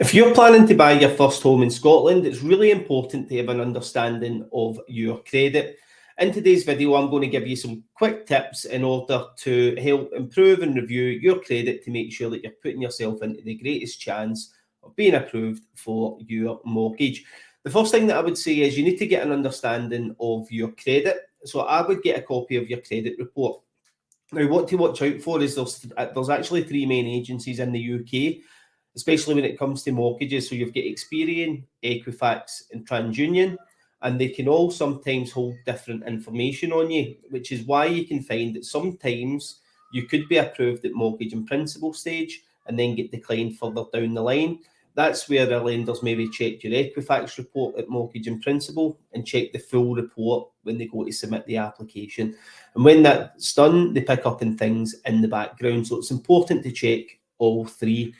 If you're planning to buy your first home in Scotland, it's really important to have an understanding of your credit. In today's video, I'm going to give you some quick tips in order to help improve and review your credit to make sure that you're putting yourself into the greatest chance of being approved for your mortgage. The first thing that I would say is you need to get an understanding of your credit. So I would get a copy of your credit report. Now, what to watch out for is there's actually three main agencies in the UK, especially when it comes to mortgages. So you've got Experian, Equifax, and TransUnion, and they can all sometimes hold different information on you, which is why you can find that sometimes you could be approved at mortgage in principle stage and then get declined further down the line. That's where the lenders maybe check your Equifax report at mortgage in principle and check the full report when they go to submit the application. And when that's done, they pick up on things in the background. So it's important to check all three.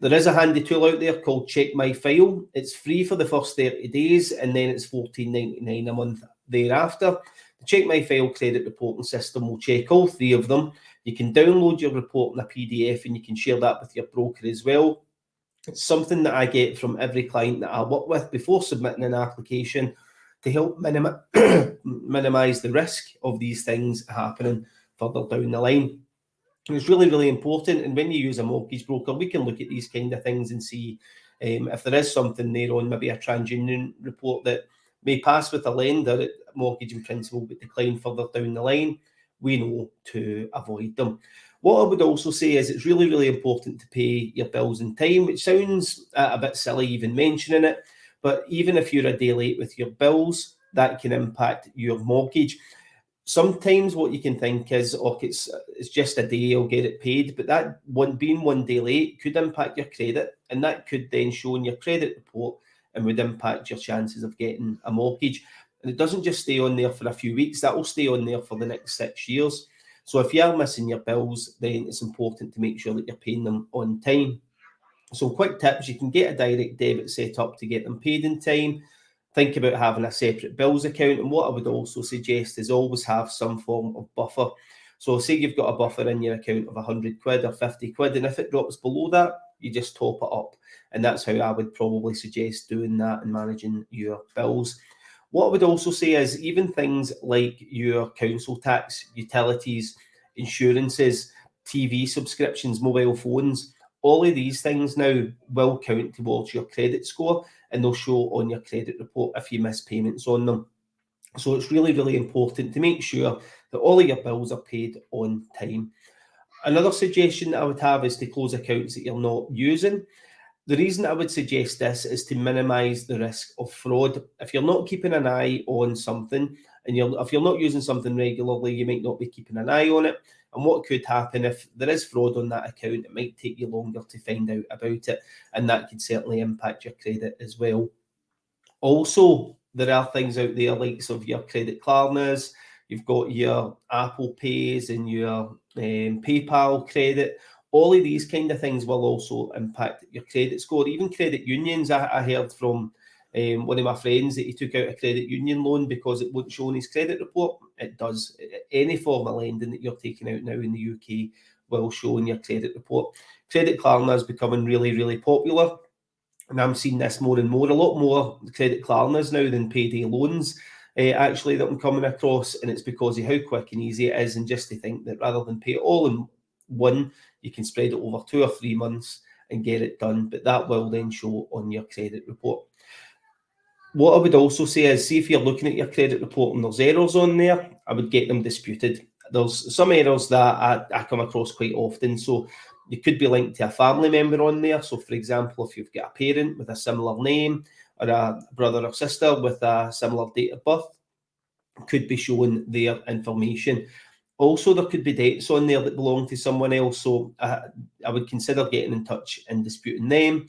There is a handy tool out there called Check My File. It's free for the first 30 days and then it's $14.99 a month thereafter. The Check My File credit reporting system will check all three of them. You can download your report in a PDF and you can share that with your broker as well. It's something that I get from every client that I work with before submitting an application to help minimize the risk of these things happening further down the line. It's really, really important. And when you use a mortgage broker, we can look at these kind of things and see if there is something there on maybe a TransUnion report that may pass with a lender at mortgage in principle but decline further down the line, we know to avoid them. What I would also say is it's really, really important to pay your bills in time, which sounds a bit silly even mentioning it, but even if you're a day late with your bills, that can impact your mortgage. Sometimes what you can think is, it's just a day, I'll get it paid, but that being one day late could impact your credit, and that could then show in your credit report and would impact your chances of getting a mortgage. And it doesn't just stay on there for a few weeks, that will stay on there for the next 6 years. So if you are missing your bills, then it's important to make sure that you're paying them on time. So quick tips, you can get a direct debit set up to get them paid in time. Think about having a separate bills account. And what I would also suggest is always have some form of buffer. So say you've got a buffer in your account of 100 quid or 50 quid, and if it drops below that, you just top it up. And that's how I would probably suggest doing that and managing your bills. What I would also say is even things like your council tax, utilities, insurances, TV subscriptions, mobile phones, all of these things now will count towards your credit score and they'll show on your credit report if you miss payments on them. So it's really, really important to make sure that all of your bills are paid on time. Another suggestion that I would have is to close accounts that you're not using. The reason I would suggest this is to minimize the risk of fraud. If you're not keeping an eye on something, and if you're not using something regularly, you might not be keeping an eye on it. And what could happen if there is fraud on that account, it might take you longer to find out about it, and that could certainly impact your credit as well. Also, there are things out there like your Credit Klarnas, you've got your Apple Pays and your PayPal credit. All of these kind of things will also impact your credit score. Even credit unions, I heard from one of my friends that he took out a credit union loan because it wouldn't show on his credit report. It does. Any form of lending that you're taking out now in the UK will show in your credit report. Credit Klarna is becoming really, really popular. And I'm seeing this more and more, a lot more Credit Klarnas now than payday loans, actually, that I'm coming across. And it's because of how quick and easy it is. And just to think that rather than pay it all in one, you can spread it over 2 or 3 months and get it done. But that will then show on your credit report. What I would also say is, see if you're looking at your credit report and there's errors on there, I would get them disputed. There's some errors that I come across quite often. So you could be linked to a family member on there. So for example, if you've got a parent with a similar name or a brother or sister with a similar date of birth, could be showing their information. Also, there could be debts on there that belong to someone else. So I would consider getting in touch and disputing them.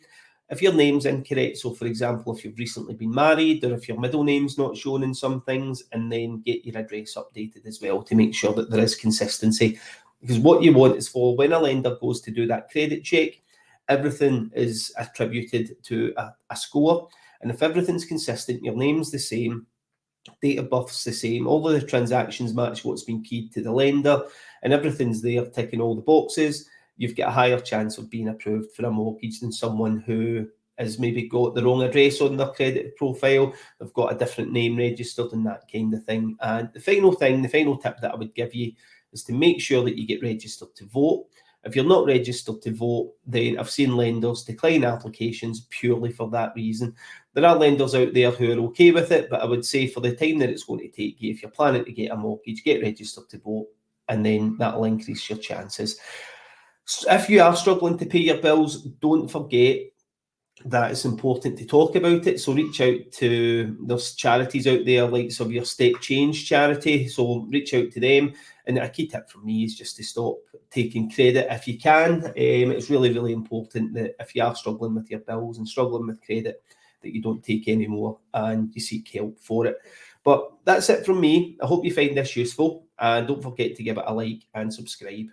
If your name's incorrect, so for example, if you've recently been married or if your middle name's not shown in some things, and then get your address updated as well to make sure that there is consistency. Because what you want is for when a lender goes to do that credit check, everything is attributed to a score. And if everything's consistent, your name's the same, date of birth's the same, all of the transactions match what's been keyed to the lender, and everything's there ticking all the boxes, you've got a higher chance of being approved for a mortgage than someone who has maybe got the wrong address on their credit profile, they've got a different name registered and that kind of thing. And the final tip that I would give you is to make sure that you get registered to vote. If you're not registered to vote, then I've seen lenders decline applications purely for that reason. There are lenders out there who are okay with it, but I would say for the time that it's going to take you, if you're planning to get a mortgage, get registered to vote, and then that'll increase your chances. So if you are struggling to pay your bills, don't forget that it's important to talk about it. So reach out to, there's charities out there like some of your Step Change charity. So reach out to them. And a key tip from me is just to stop taking credit if you can. It's really, really important that if you are struggling with your bills and struggling with credit, that you don't take any more and you seek help for it. But that's it from me. I hope you find this useful, and don't forget to give it a like and subscribe.